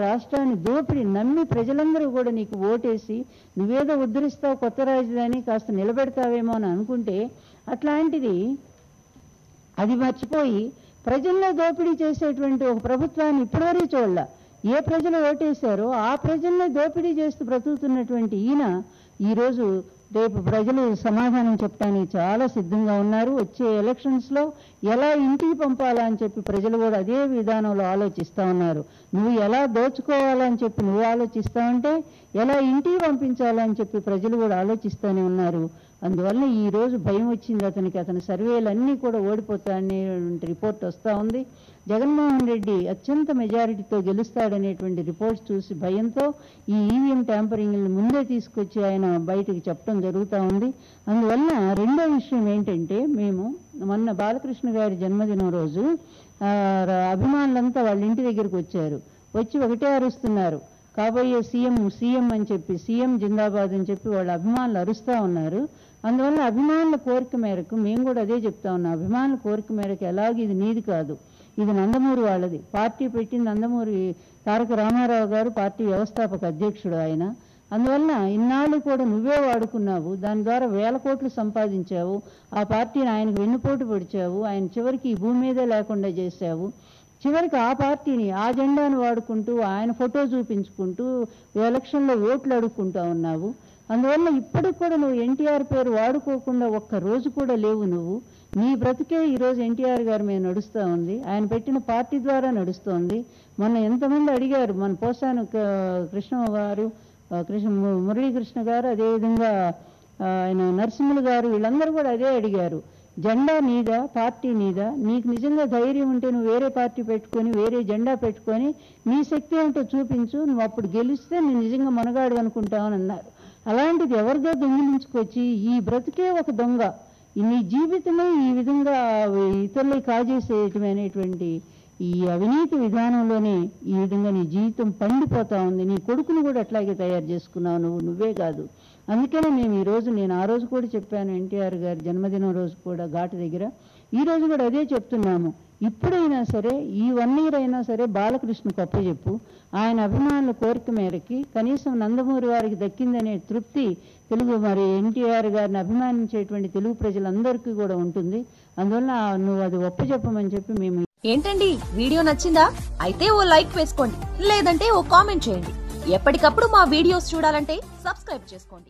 రాష్ట్రాన్ని దోపిడి నమ్మి ప్రజలందరూ కూడా నీకు ఓటేసి నువ్వేదో ఉద్ధరిస్తావు, కొత్త రాజధాని కాస్త నిలబెడతావేమో అని అనుకుంటే అట్లాంటిది అది మర్చిపోయి ప్రజల్లో దోపిడీ చేసేటువంటి ఒక ప్రభుత్వాన్ని ఇప్పటివరకు చూడాల. ఏ ప్రజలు ఓటేశారో ఆ ప్రజల్లో దోపిడీ చేస్తూ బ్రతుకుతున్నటువంటి ఈయన ఈరోజు రేపు ప్రజలు సమాధానం చెప్పడానికి చాలా సిద్ధంగా ఉన్నారు. వచ్చే ఎలక్షన్స్లో ఎలా ఇంటికి పంపాలా అని చెప్పి ప్రజలు కూడా అదే విధానంలో ఆలోచిస్తూ ఉన్నారు. నువ్వు ఎలా దోచుకోవాలని చెప్పి నువ్వు ఆలోచిస్తావంటే ఎలా ఇంటికి పంపించాలని చెప్పి ప్రజలు కూడా ఆలోచిస్తూనే ఉన్నారు. అందువల్ల ఈరోజు భయం వచ్చింది అతనికి. అతని సర్వేలన్నీ కూడా ఓడిపోతాడనేటువంటి రిపోర్ట్ వస్తూ ఉంది. జగన్మోహన్ రెడ్డి అత్యంత మెజారిటీతో గెలుస్తాడనేటువంటి రిపోర్ట్స్ చూసి భయంతో ఈ ఈవీఎం ట్యాంపరింగ్ని ముందే తీసుకొచ్చి ఆయన బయటకు చెప్పడం జరుగుతూ ఉంది. అందువల్ల రెండో విషయం ఏంటంటే, మేము మొన్న బాలకృష్ణ గారి జన్మదినం రోజు అభిమానులంతా వాళ్ళ ఇంటి దగ్గరికి వచ్చారు. వచ్చి ఒకటే అరుస్తున్నారు, కాబోయే సీఎం అని చెప్పి, సీఎం జిందాబాద్ అని చెప్పి వాళ్ళ అభిమానులు అరుస్తూ ఉన్నారు. అందువల్ల అభిమానుల కోరిక మేరకు మేము కూడా అదే చెప్తా ఉన్నాం. అభిమానుల కోరిక మేరకు ఎలాగ ఇది నీది కాదు, ఇది నందమూరి వాళ్ళది. పార్టీ పెట్టింది నందమూరి తారక రామారావు గారు, పార్టీ వ్యవస్థాపక అధ్యక్షుడు ఆయన. అందువల్ల ఇన్నాళ్ళు కూడా నువ్వే వాడుకున్నావు, దాని ద్వారా 1000 కోట్లు సంపాదించావు, ఆ పార్టీని ఆయనకు వెన్నుపోటు పొడిచావు, ఆయన చివరికి ఈ భూమి మీదే లేకుండా చేశావు. చివరికి ఆ పార్టీని ఆ జెండాను వాడుకుంటూ ఆయన ఫోటో చూపించుకుంటూ ఎలక్షన్లో ఓట్లు అడుక్కుంటా ఉన్నావు. అందువల్ల ఇప్పటికి కూడా నువ్వు ఎన్టీఆర్ పేరు వాడుకోకుండా ఒక్క రోజు కూడా లేవు నువ్వు. నీ బ్రతికే ఈరోజు ఎన్టీఆర్ గారి మీద నడుస్తూ ఉంది, ఆయన పెట్టిన పార్టీ ద్వారా నడుస్తోంది. మొన్న ఎంతమంది అడిగారు, మన పోసాను కృష్ణ గారు, మురళీకృష్ణ గారు, అదేవిధంగా ఆయన నరసింహులు గారు, వీళ్ళందరూ కూడా అదే అడిగారు, జెండా నీదా, పార్టీ నీదా? నీకు నిజంగా ధైర్యం ఉంటే నువ్వు వేరే పార్టీ పెట్టుకొని వేరే జెండా పెట్టుకొని నీ శక్తి ఏంటో చూపించు, నువ్వు అప్పుడు గెలిస్తే నేను నిజంగా మనగాడు అనుకుంటావని అన్నారు. అలాంటిది ఎవరిదో దొంగిలించుకొచ్చి ఈ బ్రతికే ఒక దొంగ, నీ జీవితమే ఈ విధంగా ఇతరులు కాజేసేటమైనటువంటి ఈ అవినీతి విధానంలోనే ఈ విధంగా నీ జీవితం పండిపోతా ఉంది. నీ కొడుకును కూడా అట్లాగే తయారు చేసుకున్నావు నువ్వే కాదు. అందుకనే మేము ఈరోజు, నేను ఆ రోజు కూడా చెప్పాను, ఎన్టీఆర్ గారి జన్మదినం రోజు కూడా ఘాటు దగ్గర, ఈ రోజు కూడా అదే చెప్తున్నాము. ఇప్పుడైనా సరే, ఈ 1 year అయినా సరే బాలకృష్ణ గొప్ప చెప్పు. ఆయన అభిమానుల కోరిక మేరకి కనీసం నందమూరి వారికి దక్కిందనే తృప్తి తెలుగు ఎన్టీఆర్ గారిని అభిమానించేటువంటి తెలుగు ప్రజలందరికీ కూడా ఉంటుంది. అందువల్ల నువ్వు అది ఒప్పచెప్పమని చెప్పి మేము. ఏంటండి, వీడియో నచ్చిందా? అయితే ఓ లైక్ వేసుకోండి, లేదంటే ఓ కామెంట్ చేయండి. ఎప్పటికప్పుడు మా వీడియోస్ చూడాలంటే సబ్స్క్రైబ్ చేసుకోండి.